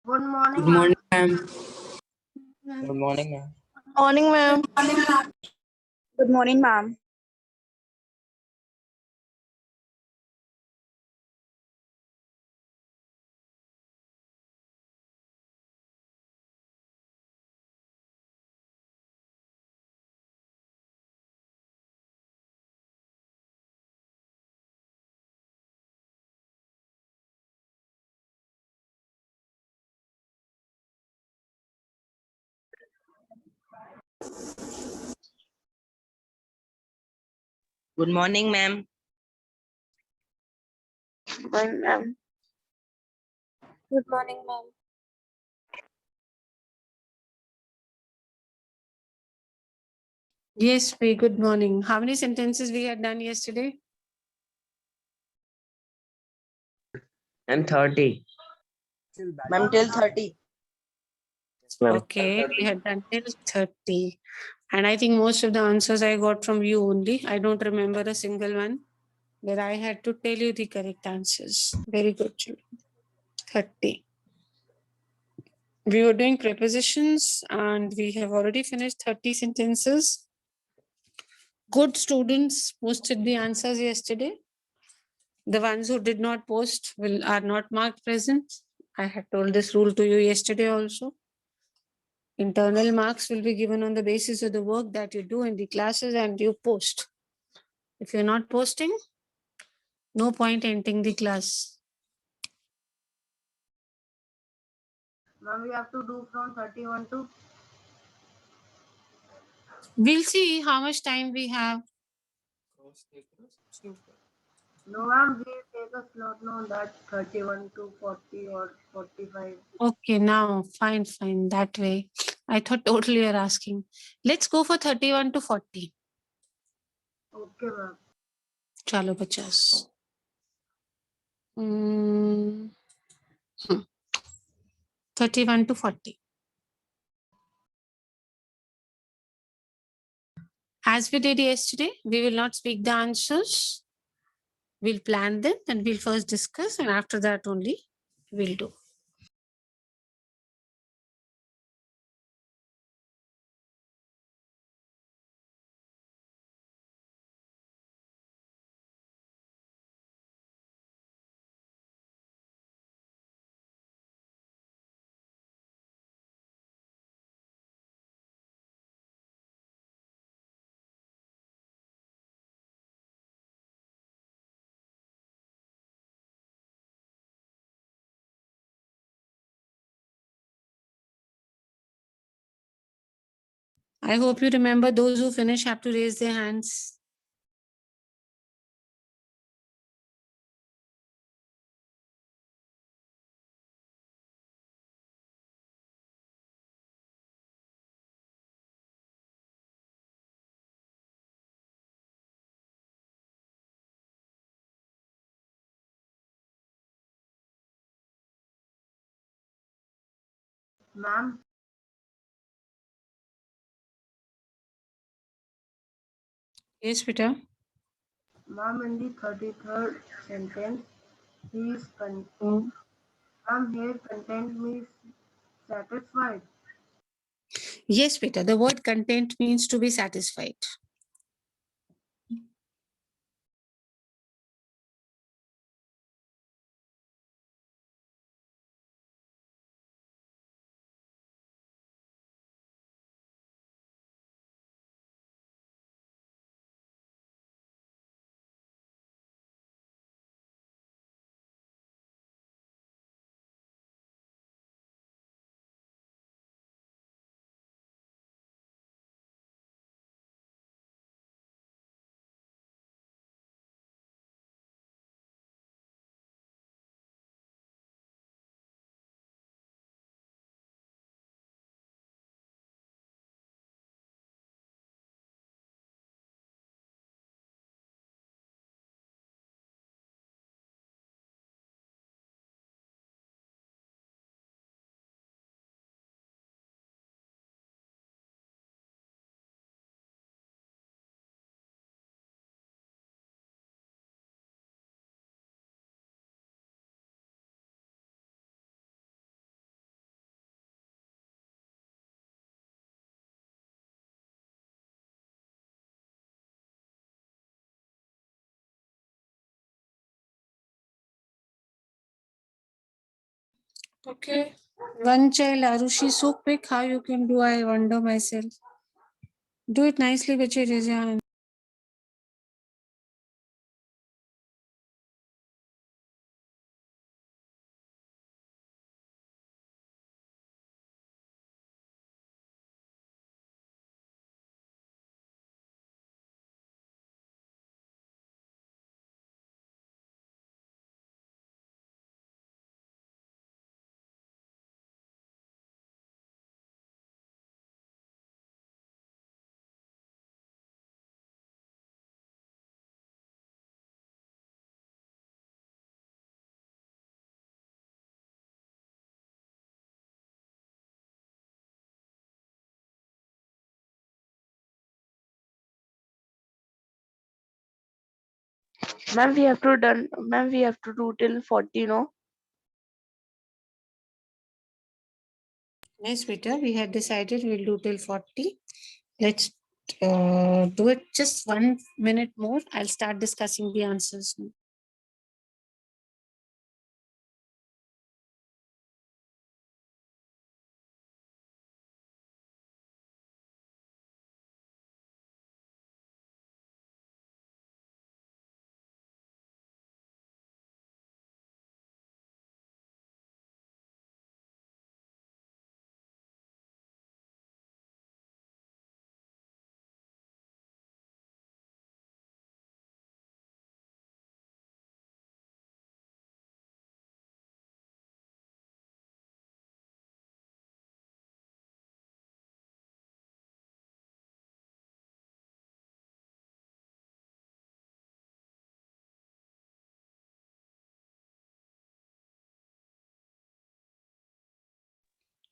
Good morning, Good morning, ma'am. Good morning, ma'am. Morning, ma'am. Good morning, ma'am. Good morning, ma'am. Good morning, ma'am. Good morning, ma'am. Yes, good morning. How many sentences we had done yesterday? And 30. Ma'am, till 30. Okay, we had done till 30. And I think most of the answers I got from you only. I don't remember a single one where I had to tell you the correct answers. Very good, children. 30. We were doing prepositions and we have already finished 30 sentences. Good students posted the answers yesterday. The ones who did not post are not marked present. I had told this rule to you yesterday also. Internal marks will be given on the basis of the work that you do in the classes and you post. If you're not posting, no point entering the class. ma'am. We have to do from 31 to. We'll see how much time we have. No, ma'am. We take a slot now that 31 to 40 or 45. Okay, now fine, that way. I thought totally you're asking. Let's go for 31 to 40. Okay, ma'am. Chalo bachas. 31 to 40. As we did yesterday, we will not speak the answers. We'll plan them and we'll first discuss, and after that only we'll do. I hope you remember those who finish have to raise their hands. Ma'am. Yes, Peter. Ma'am, in the 33rd sentence, he is content. Mm. Ma'am, here content means satisfied. Yes, Peter. The word content means to be satisfied. Okay. One child, Arushi, so quick how you can do, I wonder myself. Do it nicely, bache, raise your hand. Ma'am, we have to do till 40, no? Yes, Peter, we had decided we'll do till 40. Let's do it just 1 minute more. I'll start discussing the answers now.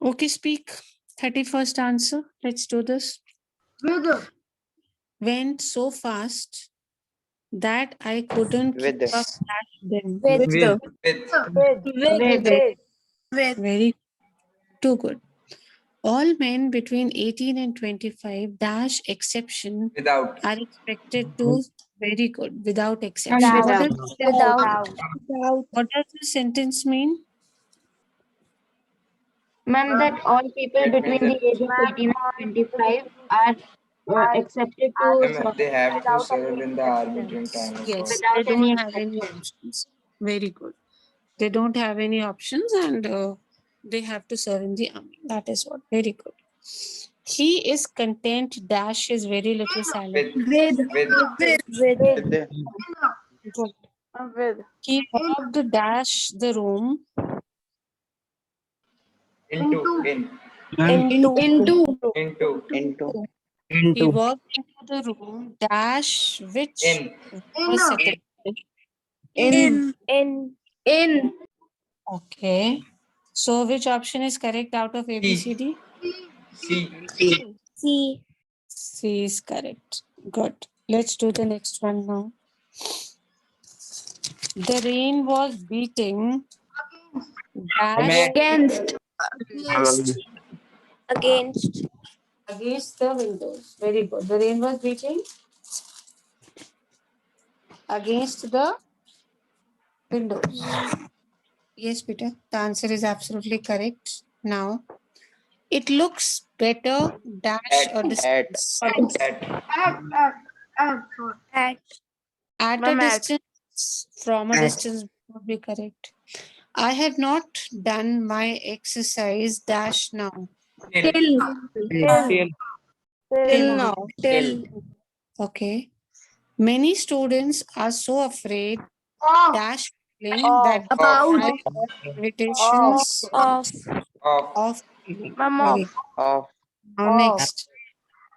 Okay, speak. 31st answer. Let's do this. With. Went so fast that I couldn't With. keep up them. With. With. With. Very too good. All men between 18 and 25 dash exception Without. are expected to very good without exception. Without. What does the sentence mean? Ma'am, that all people between the age of 18 and 25 are accepted to serve They have to serve in the army during time of Yes, war. they without any don't have any options. Very good. They don't have any options and they have to serve in the army. That is what. Very good. He is content dash his very little salary. With. With. Good. With. He walked dash the room Into. Into. He walked into the room dash which In. was second. In. Okay. So which option is correct out of A, B, C, D? C. C. C is correct. Good. Let's do the next one now. The rain was beating dash Against. Against. against the windows. Very good. The rain was beating against the windows. Yes, Peter. The answer is absolutely correct. Now, it looks better dash or distance. At. At a Ma'am, at. distance, from a distance would be correct. I have not done my exercise dash now. Till. Till now. Till. Okay. Many students are so afraid dash feeling that About. I got invitations Of. of feeling. Ma'am, Very of. good. Of. Now next.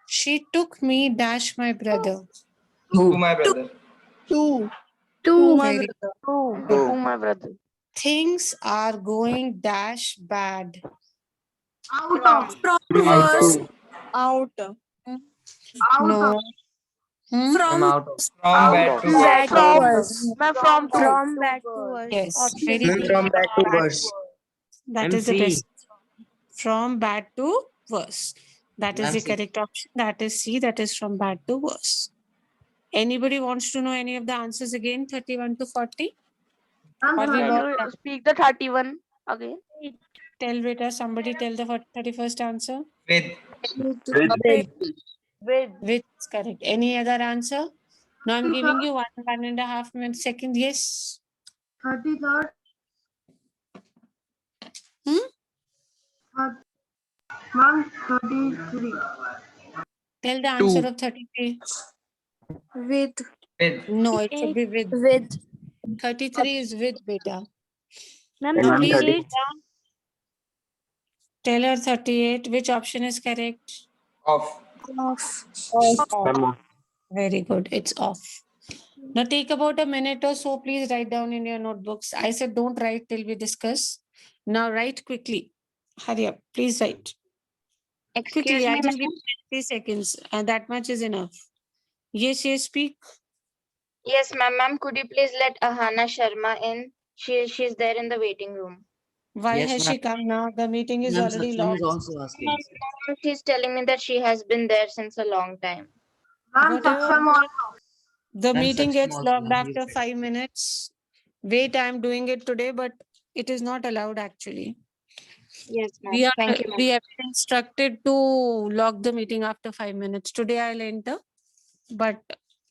She took me dash my brother. To my brother. To. Very To my brother. Things are going dash bad. From. Worse. Out. No. From. From bad to Bad worse. to worse. Ma'am, from to. From bad to worse. Yes. Very good. From bad to worse. That is the best. From bad to worse. That is the correct option. That is C. That is from bad to worse. Anybody wants to know any of the answers again? 31 to 40? Or we Can worked you out? speak the 31 again? Tell beta, somebody tell the 31st answer. With. Which is correct. Any other answer? Now I'm giving you 1.5 minutes second. Yes. 33rd. Hmm? Ma'am, 33. Tell the answer of 33. With. With. No, it should be with. With. 33 is with beta. Ma'am, Now please 38. write down. Tell her 38. Which option is correct? Off. Off. Very good. It's off. Now take about a minute or so. Please write down in your notebooks. I said don't write till we discuss. Now write quickly. Hurry up. Please write. Excuse Quickly. I me, just ma'am. give you 30 seconds. And that much is enough. Yes, yes, speak. Yes, ma'am. Ma'am, could you please let Ahana Sharma in? She's there in the waiting room. Why Yes, has ma'am. she come now? The meeting is Ma'am, already Saksham is logged. also asking. Ma'am, she's telling me that she has been there since a long time. Ma'am, Whatever. Saksham also. The Ma'am, meeting Saksham gets also, logged ma'am, he is after there. 5 minutes. Wait, I'm doing it today, but it is not allowed actually. Yes, ma'am. We are Thank you, ma'am. we have been instructed to log the meeting after 5 minutes. Today I'll enter, but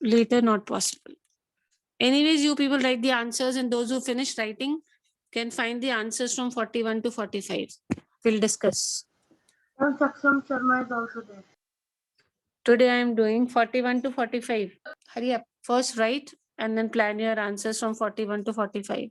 later not possible. Anyways, you people write the answers, and those who finish writing can find the answers from 41 to 45. We'll discuss. Ma'am, Saksham Sharma is also there. Today I am doing 41 to 45. Hurry up. First write and then plan your answers from 41 to 45.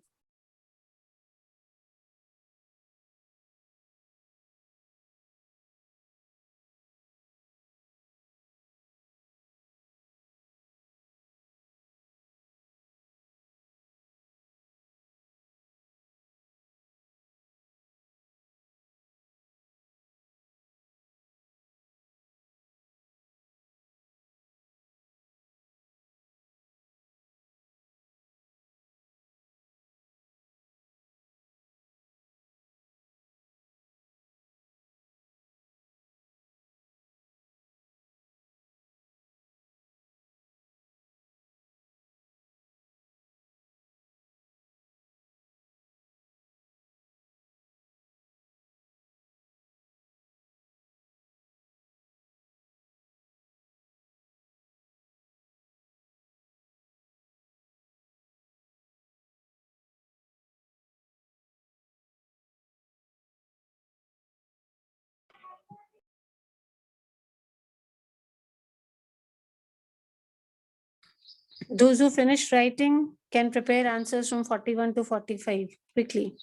Those who finished writing can prepare answers from 41 to 45 quickly.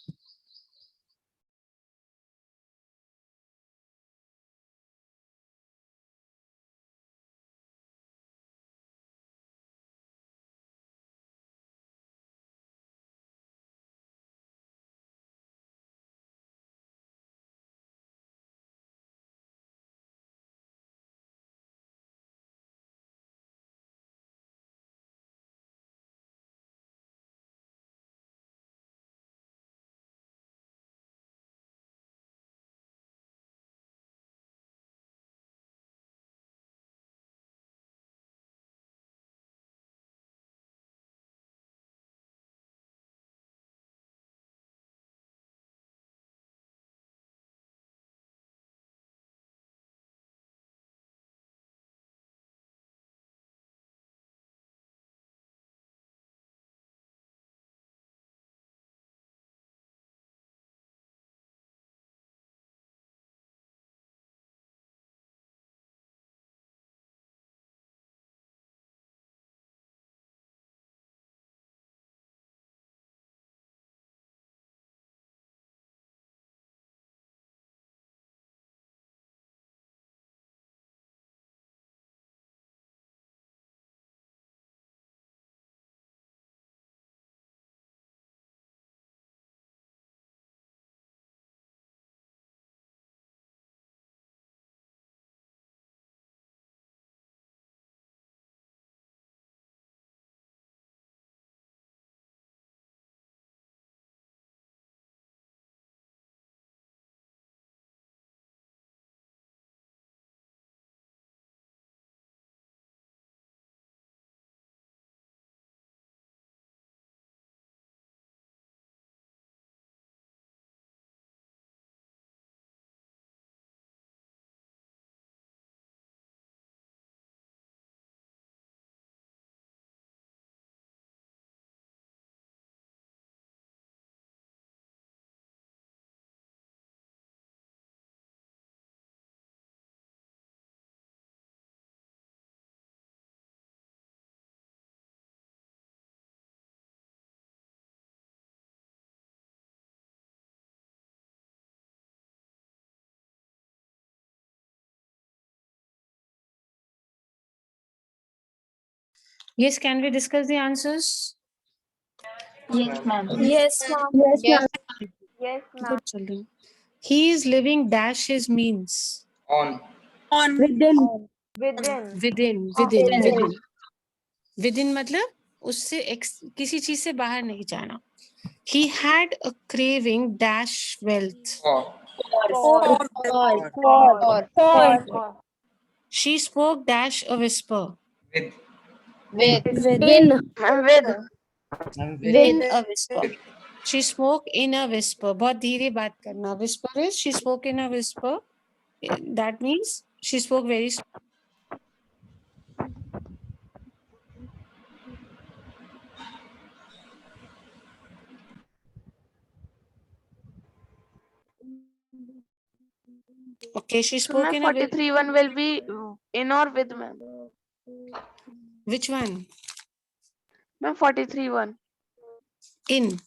Yes, can we discuss the answers? Yes, ma'am. Yes, ma'am. Yes. Good children. He is living dash his means. On. Within. Within मतलब उससे किसी चीज से बाहर नहीं जाना. He had a craving dash wealth. For. She spoke dash a whisper. With. In A whisper. She spoke in a whisper. बहुत धीरे बात करना. Whisper is she spoke in a whisper. That means she spoke very slow. Okay, she so spoke ma'am, in a whisper. 43 one will be in or with, ma'am? Which one? Ma'am, 43 one. In.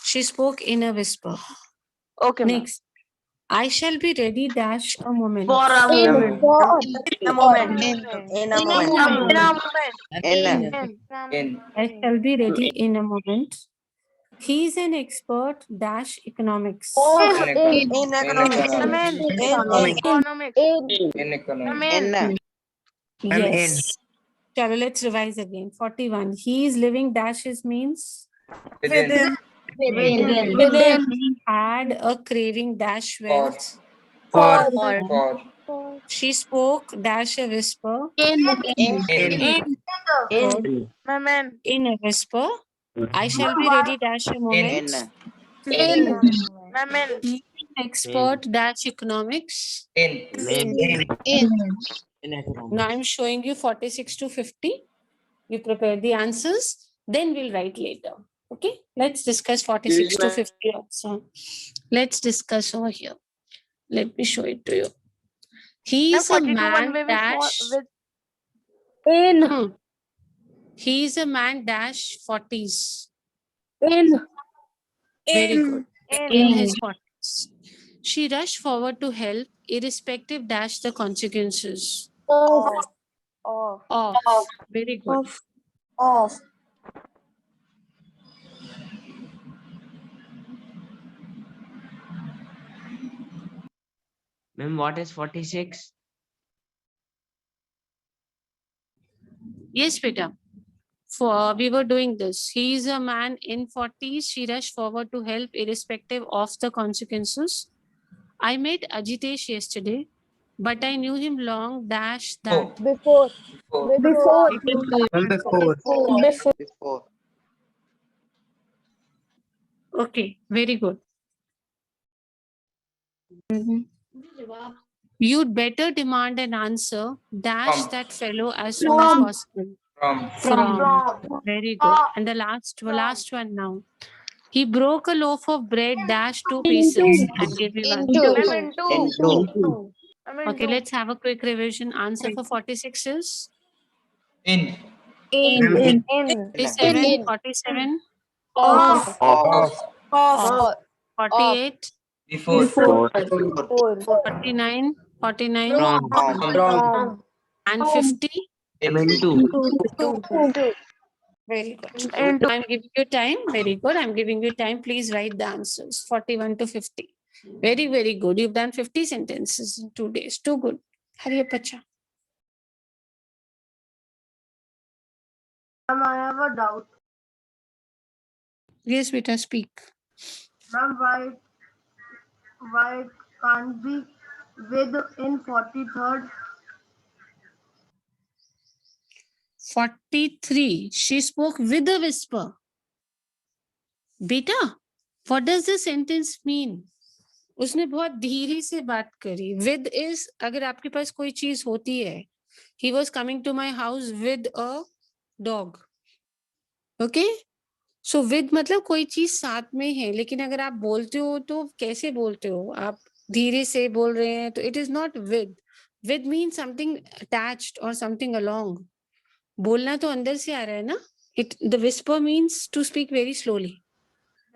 She spoke in a whisper. Okay, ma'am. Next. I shall be ready dash a moment. For a moment. In a moment. In a moment. In. I shall be ready in a moment. He is an expert dash economics. In economics. Ma'am, In economics. In economics. Yes. Chalo, let's revise again. 41. He is living dash his means. Within. He had a craving dash wealth. For. She spoke dash a whisper. In. Ma'am, In a whisper. I shall be ready dash a moment. ma'am, Expert dash economics. In. Now I'm showing you 46 to 50. You prepare the answers, then we'll write later. Okay, let's discuss 46 to 50 also. Let's discuss over here. Let me show it to you. He is a 42 one man will be dash. with. He is a man dash 40s. Very good. In his 40s. She rushed forward to help, irrespective dash the consequences. Of. Very good. Ma'am, what is 46? Yes, Peter. For we were doing this. He is a man in 40s. She rushed forward to help, irrespective of the consequences. I met Ajitesh yesterday, but I knew him long dash that. Before. Okay, very good. You'd better demand an answer. Dash From. that fellow as soon as possible. From. Very good. And the last one now. He broke a loaf of bread, dash 2 pieces, and gave me one. Okay, let's have a quick revision. Answer for 46 is In. 47, 47, Off. 48, Before. 49, 49, From. and 50. Into. Very good. I'm giving you time. Very good. I'm giving you time. Please write the answers. 41 to 50. Very, very good. You've done 50 sentences in 2 days. Too good. Hurry up, Pacha. Ma'am, I have a doubt. Yes, beta, speak. Ma'am, why it can't be with in 43rd? 43. She spoke with a whisper. Beta, what does the sentence mean? उसने बहुत धीरे से बात करी. With is अगर आपके पास कोई चीज होती है. He was coming to my house with a dog. Okay? So with मतलब कोई चीज साथ में है. लेकिन अगर आप बोलते हो तो कैसे बोलते हो? आप धीरे से बोल रहे हैं तो it is not with. With means something attached or something along. बोलना तो अंदर से आ रहा है ना? The whisper means to speak very slowly.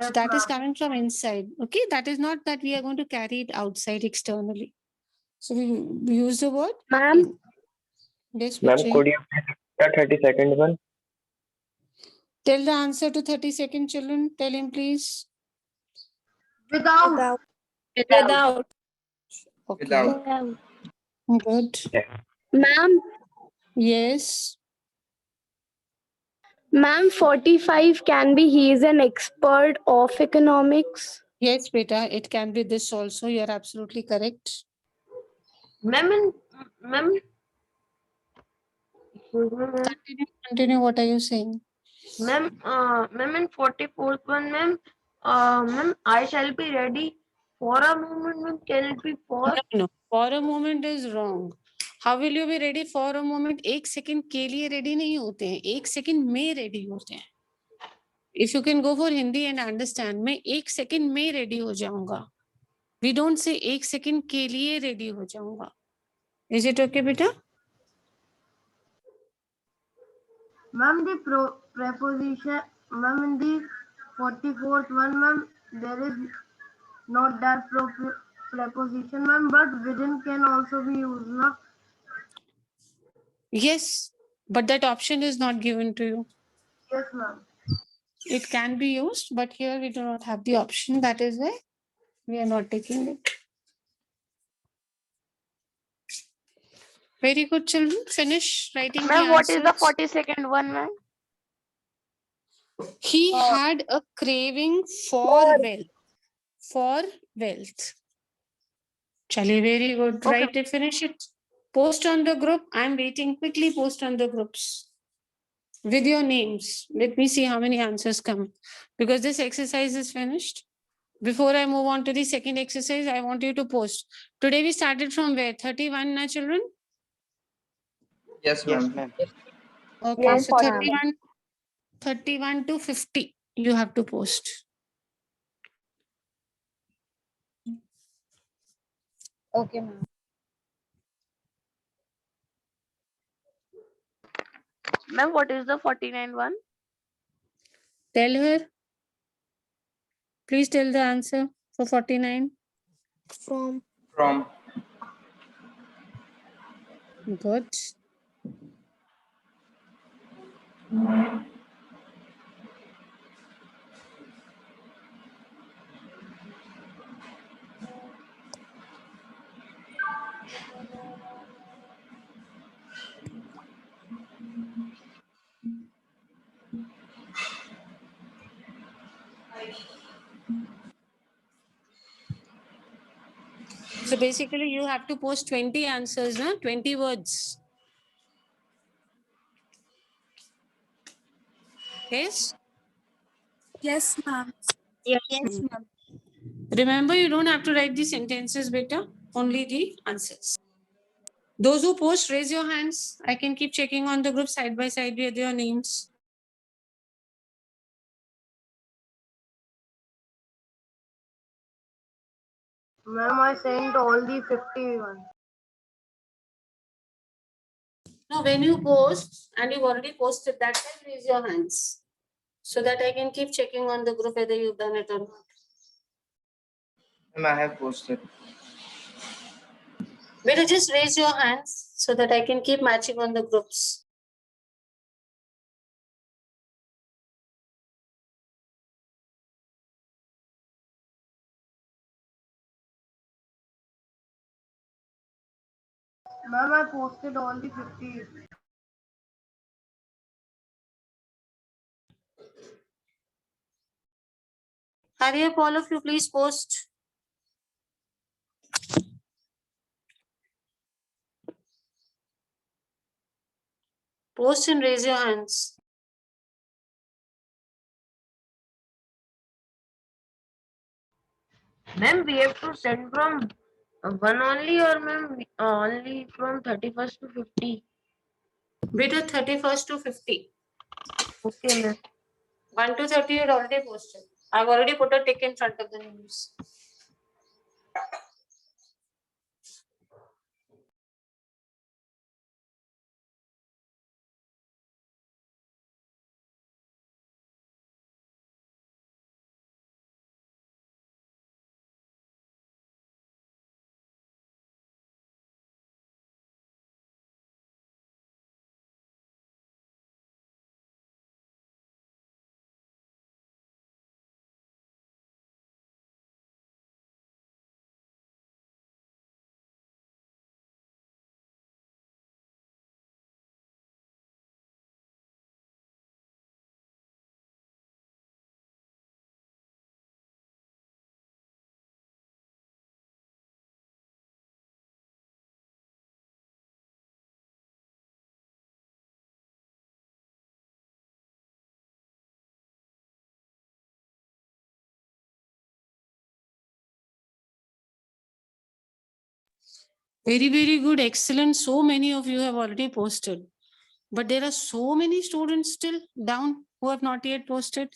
So that is coming from inside. Okay, that is not that we are going to carry it outside externally. So we use the word. Ma'am. Yes, Ma'am, Vijay. could you repeat the 32nd one? Tell the answer to 30-second children. Tell him, please. Without. Without. Okay. Without. Good. Ma'am, Yes. ma'am, 45 can be he is an expert of economics. Yes, beta. It can be this also. You are absolutely correct. Ma'am, Continue. What are you saying? ma'am, in 44th one, ma'am, ma'am, I shall be ready for a moment, ma'am, can it be for? No. For a moment is wrong. How will you be ready for a moment? 1 second के लिए ready नहीं होते हैं. 1 second में ready होते हैं. If you can go for Hindi and understand, मैं 1 second में ready हो जाऊंगा. We don't say 1 second के लिए ready हो जाऊंगा. Is it okay, beta? Ma'am, the preposition, ma'am, in the 44th one, ma'am, there is not that preposition, ma'am, but within can also be used, no? Yes, but that option is not given to you. Yes, ma'am. It can be used, but here we do not have the option. That is why we are not taking it. Very good, children. Finish writing the Ma'am, what is the answers. 42nd one, ma'am? He had a craving for wealth. For wealth. Chale, very good. Okay. Write it, finish it. Post on the group. I'm waiting. Quickly post on the groups with your names. Let me see how many answers come. Because this exercise is finished. Before I move on to the second exercise, I want you to post. Today we started from where? 31, na children? Yes, ma'am. Okay, Yes, so ma'am. 31 to 50, you have to post. Okay, ma'am. Ma'am, what is the 49 one? Tell her. Please tell the answer for 49. From. From. Good. So basically you have to post 20 answers, na? 20 words. Yes? Yes, ma'am. Yes, ma'am. Remember, you don't have to write the sentences, beta. Only the answers. Those who post, raise your hands. I can keep checking on the group side by side with your names. Ma'am, I sent all the 51. Now, when you post and you've already posted, that time raise your hands so that I can keep checking on the group whether you've done it or not. Ma'am, I have posted. Better just raise your hands so that I can keep matching on the groups. Ma'am, I posted all the 50. Hurry up, all of you, please post. Post and raise your hands. Ma'am, we have to send from one only, or ma'am, only from 31st to 50? Beta 31st to 50. Okay, ma'am. 1 to 30 are already posted. I've already put a tick in front of the names. Very, very good. Excellent. So many of you have already posted. But there are so many students still down who have not yet posted.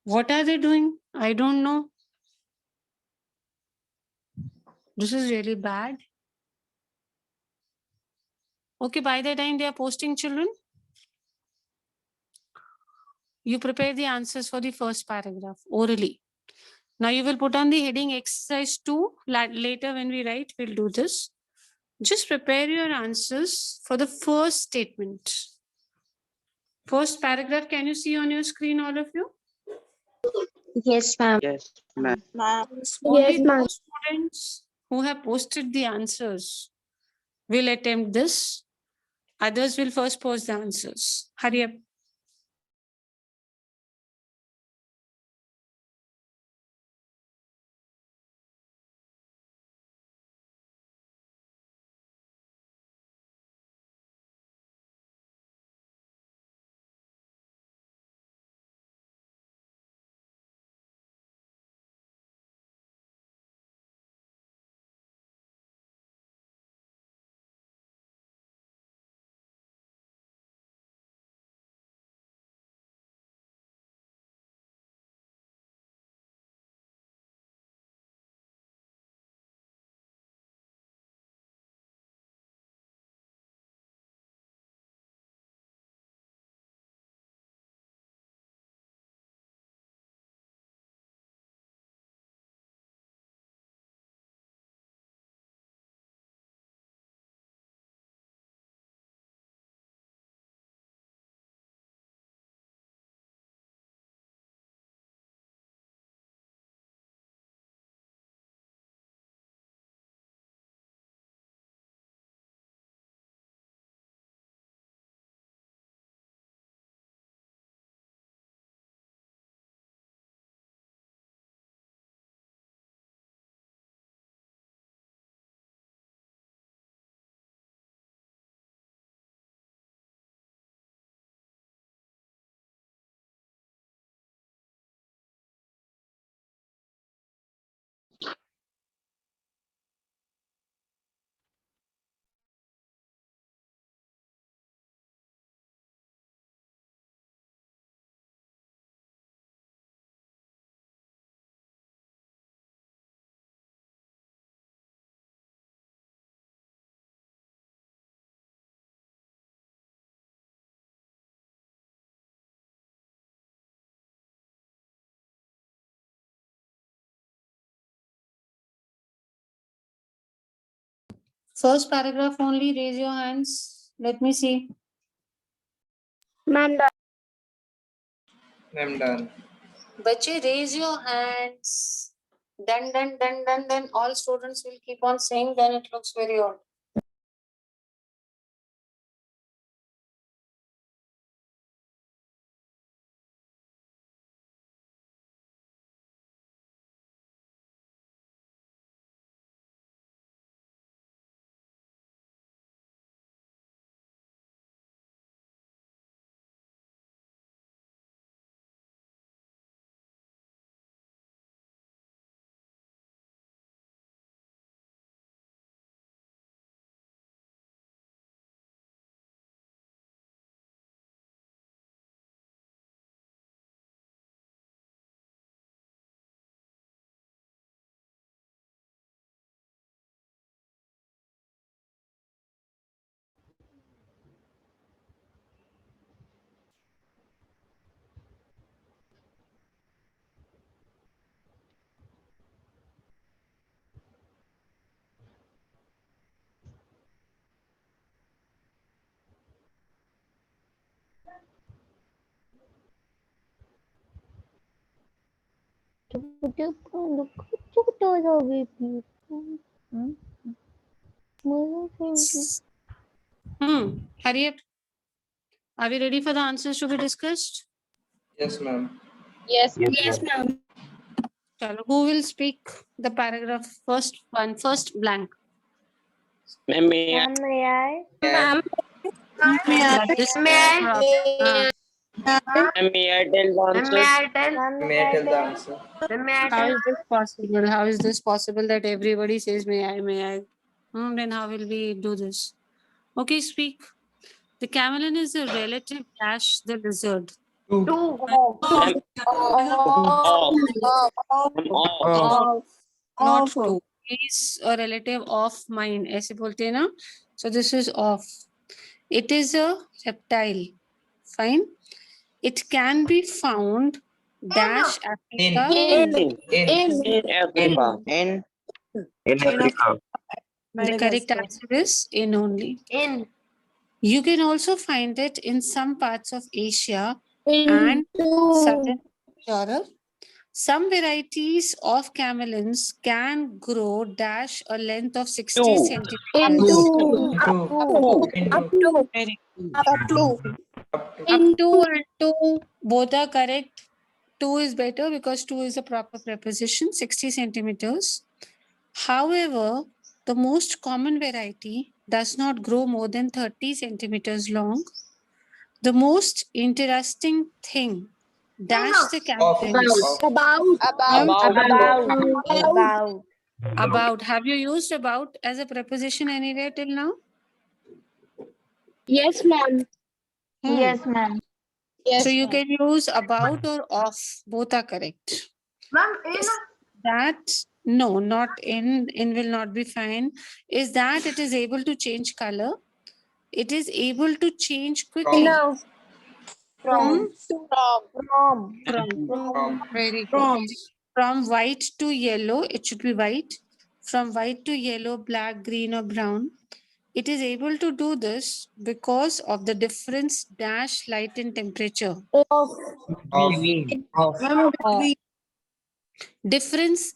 What are they doing? I don't know. This is really bad. Okay, by the time they are posting, children, you prepare the answers for the first paragraph orally. Now you will put on the heading exercise 2. Later when we write, we'll do this. Just prepare your answers for the first statement. First paragraph, can you see on your screen, all of you? Yes, ma'am. Yes, ma'am. Only Yes, ma'am. those students who have posted the answers will attempt this. Others will first post the answers. Hurry up. First paragraph only, raise your hands. Let me see. Ma'am, Ma'am, done. Bache, raise your hands. Then all students will keep on saying, then it looks very odd. Hurry up. Are we ready for the answers to be discussed? Yes, ma'am. Yes, yes, ma'am. Chalo, who will speak the paragraph first one? First blank. Ma'am, may I? may I? Ma'am. That is May I? Ma'am, may I tell the Ma'am, may answer? I tell? May I tell the answer? Ma'am, may I How tell? is this possible? How is this possible that everybody says may I, may I? Then how will we do this? Okay, speak. The chameleon is a relative dash the lizard. Two. Ma'am, off. Not to. Is a relative of mine. ऐसे बोलते हैं ना? So this is of. It is a reptile. Fine. It can be found dash Africa. In Africa. In Africa. The correct answer is in only. In. You can also find it in some parts of Asia and southern Europe. Some varieties of chameleons can grow dash a length of 60 Two. centimeters. Into. Very good. Up to. Up to and to both are correct. 2 is better because 2 is a proper preposition, 60 centimeters. However, the most common variety does not grow more than 30 centimeters long. The most interesting thing dash the chameleons. About. Have you used about as a preposition anywhere till now? Yes, ma'am. Yes, ma'am. So you can use about or of. Both are correct. Ma'am, in. That no, not in. In will not be fine. Is that it is able to change color? It is able to change quickly. From very good. From white to yellow, it should be white. From white to yellow, black, green, or brown. It is able to do this because of the difference dash light and temperature. Difference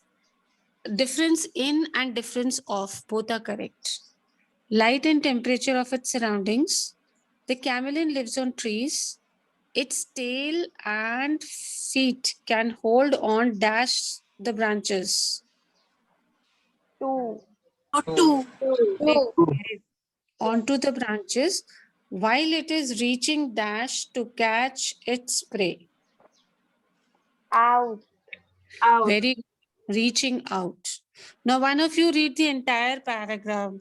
in and difference of both are correct. Light and temperature of its surroundings. The chameleon lives on trees. Its tail and feet can hold on dash the branches. Onto the branches while it is reaching dash to catch its prey. Out. Very reaching out. Now, one of you read the entire paragraph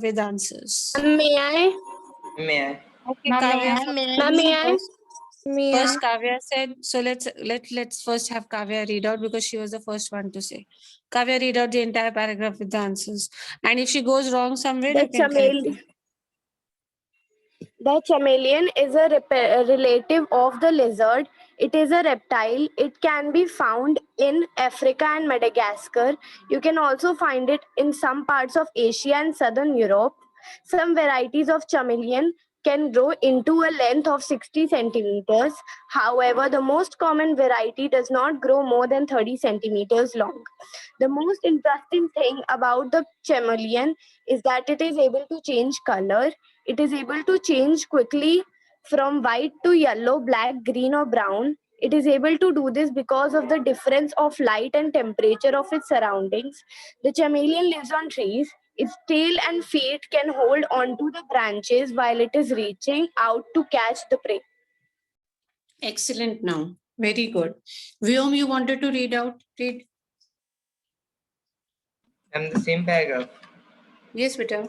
with answers. May I? May I? Okay, Ma'am, Kavya. Ma'am, may I? First, Kavya said. So let's first have Kavya read out because she was the first one to say. Kavya, read out the entire paragraph with the answers. And if she goes wrong somewhere, you can correct it. The chameleon is a relative of the lizard. It is a reptile. It can be found in Africa and Madagascar. You can also find it in some parts of Asia and southern Europe. Some varieties of chameleon can grow into a length of 60 centimeters. However, the most common variety does not grow more than 30 centimeters long. The most interesting thing about the chameleon is that it is able to change color. It is able to change quickly from white to yellow, black, green, or brown. It is able to do this because of the difference of light and temperature of its surroundings. The chameleon lives on trees. Its tail and feet can hold onto the branches while it is reaching out to catch the prey. Excellent now. Very good. Vyom, you wanted to read out? Read. And the same paragraph. Yes, beta.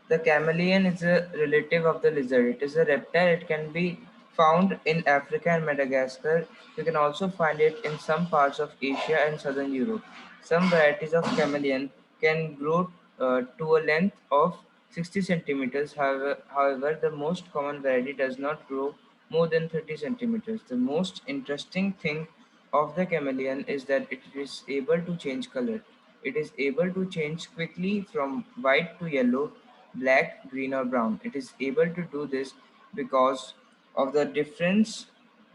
The chameleon is a relative of the lizard. It is a reptile. It can be found in Africa and Madagascar. You can also find it in some parts of Asia and southern Europe. Some varieties of chameleon can grow to a length of 60 centimeters. However, the most common variety does not grow more than 30 centimeters. The most interesting thing of the chameleon is that it is able to change color. It is able to change quickly from white to yellow, black, green, or brown. It is able to do this because of the difference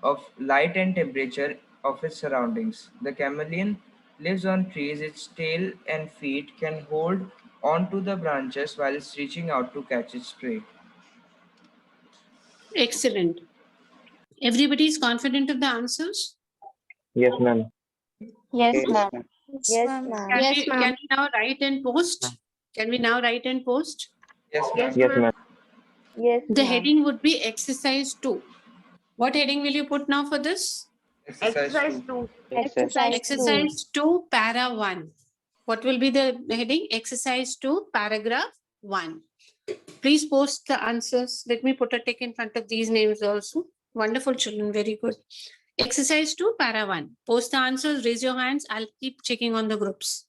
of light and temperature of its surroundings. The chameleon lives on trees. Its tail and feet can hold onto the branches while it's reaching out to catch its prey. Excellent. Everybody is confident of the answers? Yes, ma'am. Yes, ma'am. Can we now write and post? Can we now write and post? Yes, ma'am. Yes, ma'am. Yes, The heading would be exercise 2. What heading will you put now for this? Exercise 2. Exercise Exercise 2, para 1. What will be the heading? Exercise 2, paragraph 1. Please post the answers. Let me put a tick in front of these names also. Wonderful children, very good. Exercise 2, para 1. Post the answers, raise your hands. I'll keep checking on the groups.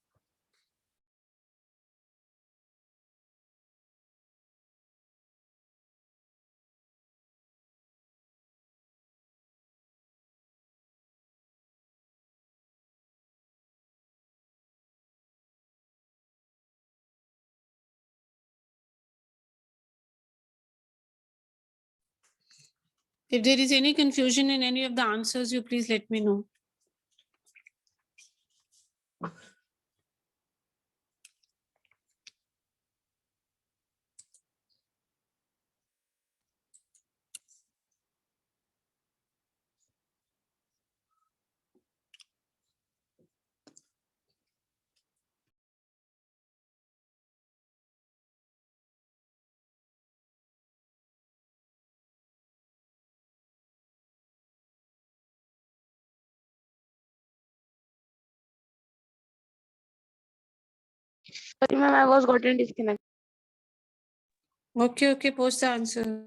If there is any confusion in any of the answers, you please let me know. Sorry, ma'am, I was gotten disconnected. Okay, post the answer.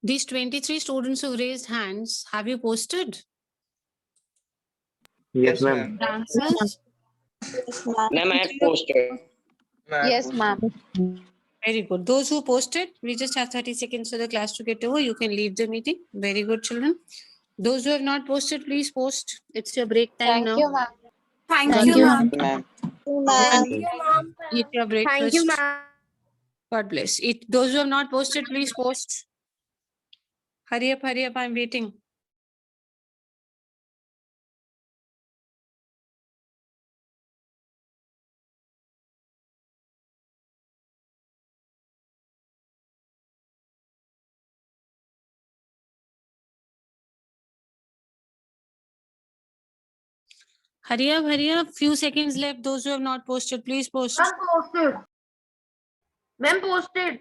These 23 students who raised hands, have you posted Yes, ma'am. the answers? Ma'am, I have posted. Yes, ma'am. Very good. Those who posted, we just have 30 seconds for the class to get over. You can leave the meeting. Very good, children. Those who have not posted, please post. It's your break time now. ma'am. Thank Thank you, you, ma'am. Ma'am. Eat your breakfast. Thank you, ma'am. God bless. Those who have not posted, please post. Hurry up, I'm waiting. Hurry up. Few seconds left. Those who have not posted, please post. Ma'am posted. Ma'am posted.